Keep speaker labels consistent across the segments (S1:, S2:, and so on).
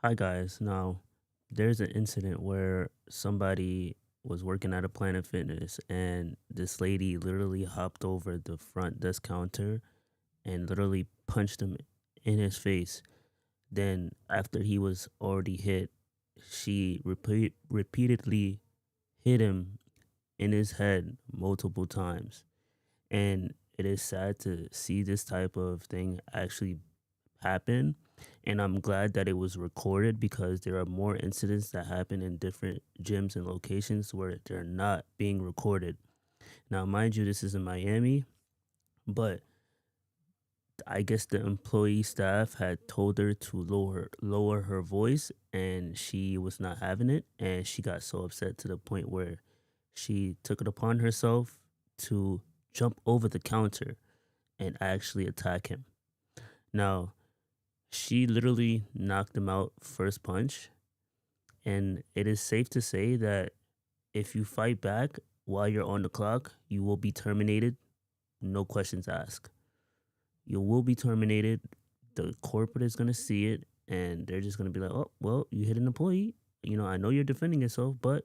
S1: Hi guys. Now, there's an incident where somebody was working at a Planet Fitness and this lady literally hopped over the front desk counter and literally punched him in his face. Then, after he was already hit, she repeatedly hit him in his head multiple times. And it is sad to see this type of thing actually happen. And I'm glad that it was recorded because there are more incidents that happen in different gyms and locations where they're not being recorded. Now, mind you, this is in Miami, but I guess the employee staff had told her to lower her voice and she was not having it, and she got so upset to the point where she took it upon herself to jump over the counter and actually attack him. Now, she literally knocked him out first punch, and it is safe to say that if you fight back while you're on the clock, you will be terminated, no questions asked. You will be terminated. The corporate is going to see it and they're just going to be like, "Oh, well, you hit an employee. I know you're defending yourself, but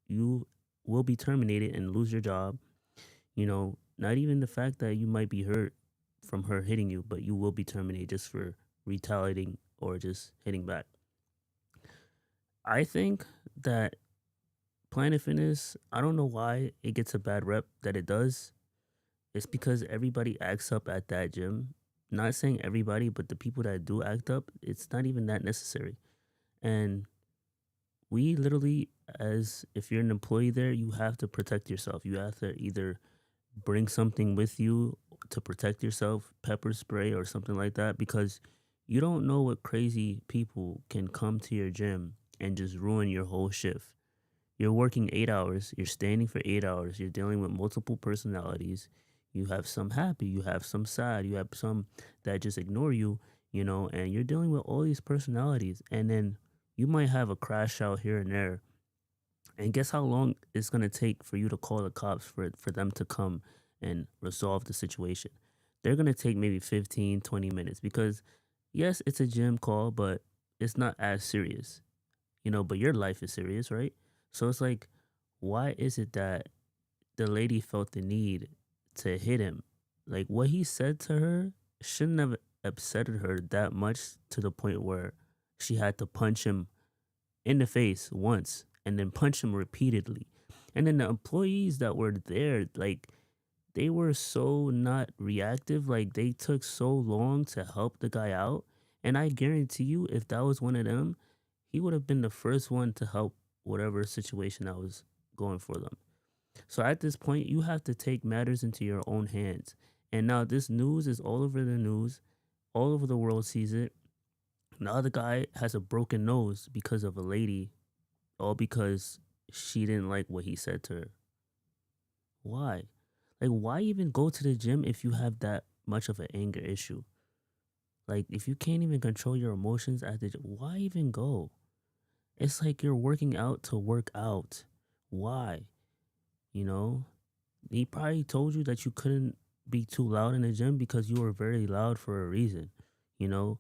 S1: you will be terminated and lose your job." Not even the fact that you might be hurt from her hitting you, but you will be terminated just for retaliating or just hitting back. I think that Planet Fitness, I don't know why it gets a bad rep that it does. It's because everybody acts up at that gym. Not saying everybody, but the people that do act up, it's not even that necessary. And we literally, as if you're an employee there, you have to protect yourself. You have to either bring something with you to protect yourself, pepper spray or something like that, because you don't know what crazy people can come to your gym and just ruin your whole shift. You're working 8 hours, you're standing for 8 hours, you're dealing with multiple personalities. You have some happy, you have some sad, you have some that just ignore you, and you're dealing with all these personalities. And then you might have a crash out here and there. And guess how long it's gonna take for you to call the cops for them to come and resolve the situation? They're gonna take maybe 15, 20 minutes because yes, it's a gym call, but it's not as serious, but your life is serious, right? So it's like, why is it that the lady felt the need to hit him? Like what he said to her shouldn't have upset her that much to the point where she had to punch him in the face once and then punch him repeatedly. And then the employees that were there, like they were so not reactive. Like they took so long to help the guy out. And I guarantee you, if that was one of them, he would have been the first one to help whatever situation that was going for them. So at this point, you have to take matters into your own hands. And now this news is all over the news, all over the world sees it. The other guy has a broken nose because of a lady, all because she didn't like what he said to her. Why? Like, why even go to the gym if you have that much of an anger issue? Like, if you can't even control your emotions at the gym, why even go? It's like you're working out to work out. Why? You know, he probably told you that you couldn't be too loud in the gym because you were very loud for a reason, you know?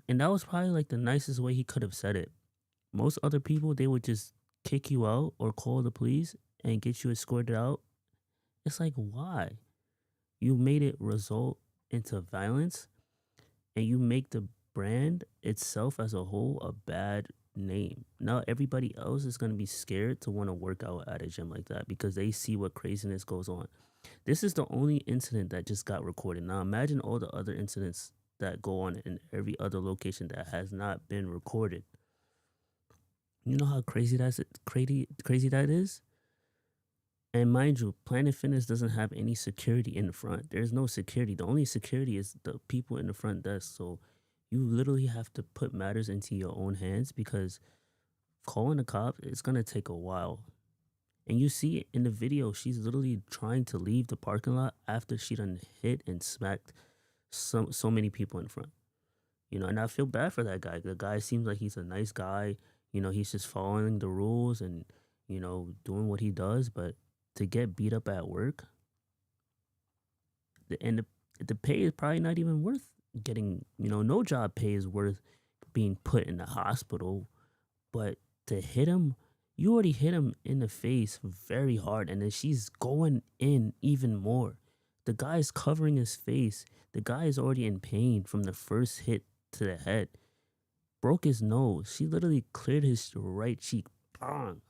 S1: And that was probably like the nicest way he could have said it. Most other people, they would just kick you out or call the police and get you escorted out. It's like, why? You made it result into violence and you make the brand itself as a whole a bad name. Now everybody else is going to be scared to want to work out at a gym like that because they see what craziness goes on. This is the only incident that just got recorded. Now imagine all the other incidents that go on in every other location that has not been recorded. You know how crazy that is? And mind you, Planet Fitness doesn't have any security in the front. There's no security. The only security is the people in the front desk. So you literally have to put matters into your own hands because calling the cops it's gonna take a while. And you see it in the video, she's literally trying to leave the parking lot after she done hit and smacked so many people in front. And I feel bad for that guy. The guy seems like he's a nice guy. He's just following the rules and, doing what he does. But to get beat up at work, the pay is probably not even worth getting, no job pay is worth being put in the hospital, but to hit him, you already hit him in the face very hard, and then she's going in even more. The guy's covering his face. The guy is already in pain from the first hit to the head. Broke his nose. She literally cleared his right cheek. Bang.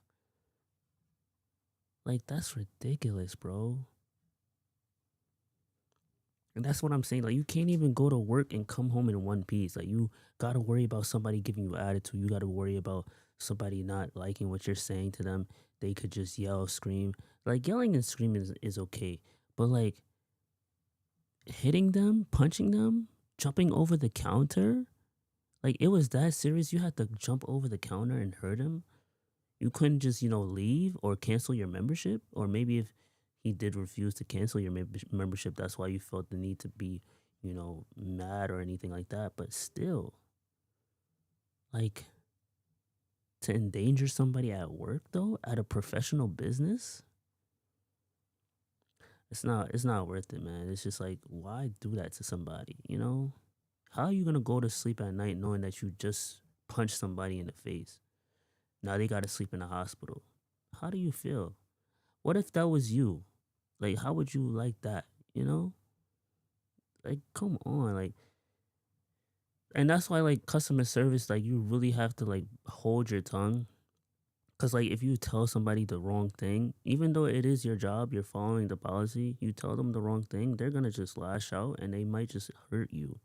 S1: Like, that's ridiculous, bro. And that's what I'm saying. Like, you can't even go to work and come home in one piece. Like, you gotta worry about somebody giving you attitude. You gotta worry about somebody not liking what you're saying to them. They could just yell, scream. Like, yelling and screaming is okay. But, like, hitting them, punching them, jumping over the counter, like, it was that serious. You had to jump over the counter and hurt him. You couldn't just, leave or cancel your membership. Or maybe if he did refuse to cancel your membership, that's why you felt the need to be, mad or anything like that. But still, like, to endanger somebody at work though, at a professional business, it's not worth it, man. It's just like, why do that to somebody, you know? How are you gonna go to sleep at night knowing that you just punched somebody in the face? Now they gotta sleep in the hospital. How do you feel? What if that was you? Like, how would you like that? You know? Like, come on. Like, and that's why, like, customer service, like, you really have to, like, hold your tongue. Cause, like, if you tell somebody the wrong thing, even though it is your job, you're following the policy, you tell them the wrong thing, they're gonna just lash out and they might just hurt you.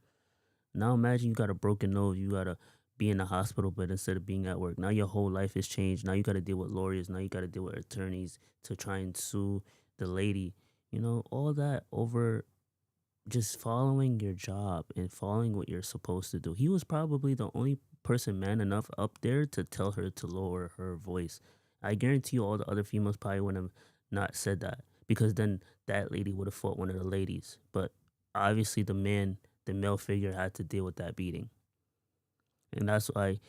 S1: Now imagine you got a broken nose, you gotta be in the hospital bed instead of being at work. Now your whole life has changed. Now you gotta deal with lawyers. Now you gotta deal with attorneys to try and sue the lady. All that over just following your job and following what you're supposed to do. He was probably the only person man enough up there to tell her to lower her voice. I guarantee you all the other females probably wouldn't have not said that because then that lady would have fought one of the ladies. But obviously the male figure had to deal with that beating. And that's why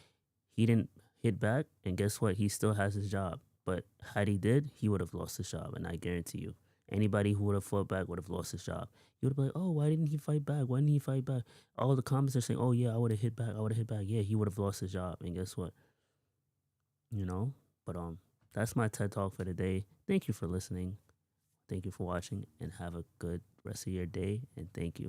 S1: he didn't hit back. And guess what? He still has his job. But had he did, he would have lost his job. And I guarantee you, anybody who would have fought back would have lost his job. You would have been like, oh, why didn't he fight back? Why didn't he fight back? All the comments are saying, oh, yeah, I would have hit back. I would have hit back. Yeah, he would have lost his job. And guess what? You know? But that's my TED Talk for today. Thank you for listening. Thank you for watching and have a good rest of your day. And thank you.